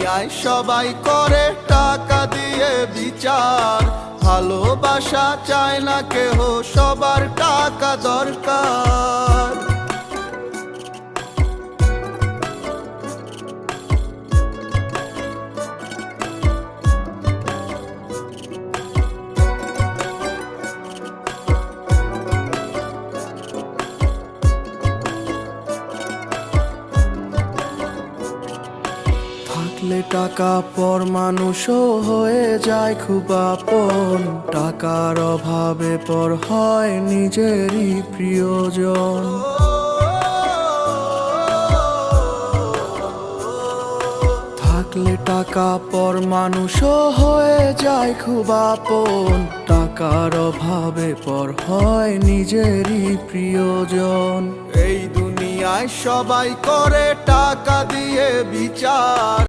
দুনিয়ায় সবাই করে টাকা দিয়ে বিচার, ভালোবাসা চায় না কেহ, সবার টাকা দরকার। থাকলে টাকা পর মানুষও হয়ে যায় খুব আপন, টাকার অভাবে পর হয় নিজেরই প্রিয়জন। থাকলে টাকা পর মানুষও হয়ে যায় খুব আপন, টাকার অভাবে পর হয় নিজেরই প্রিয়জন। এই দুনিয়ায় সবাই করে টাকা দিয়ে বিচার,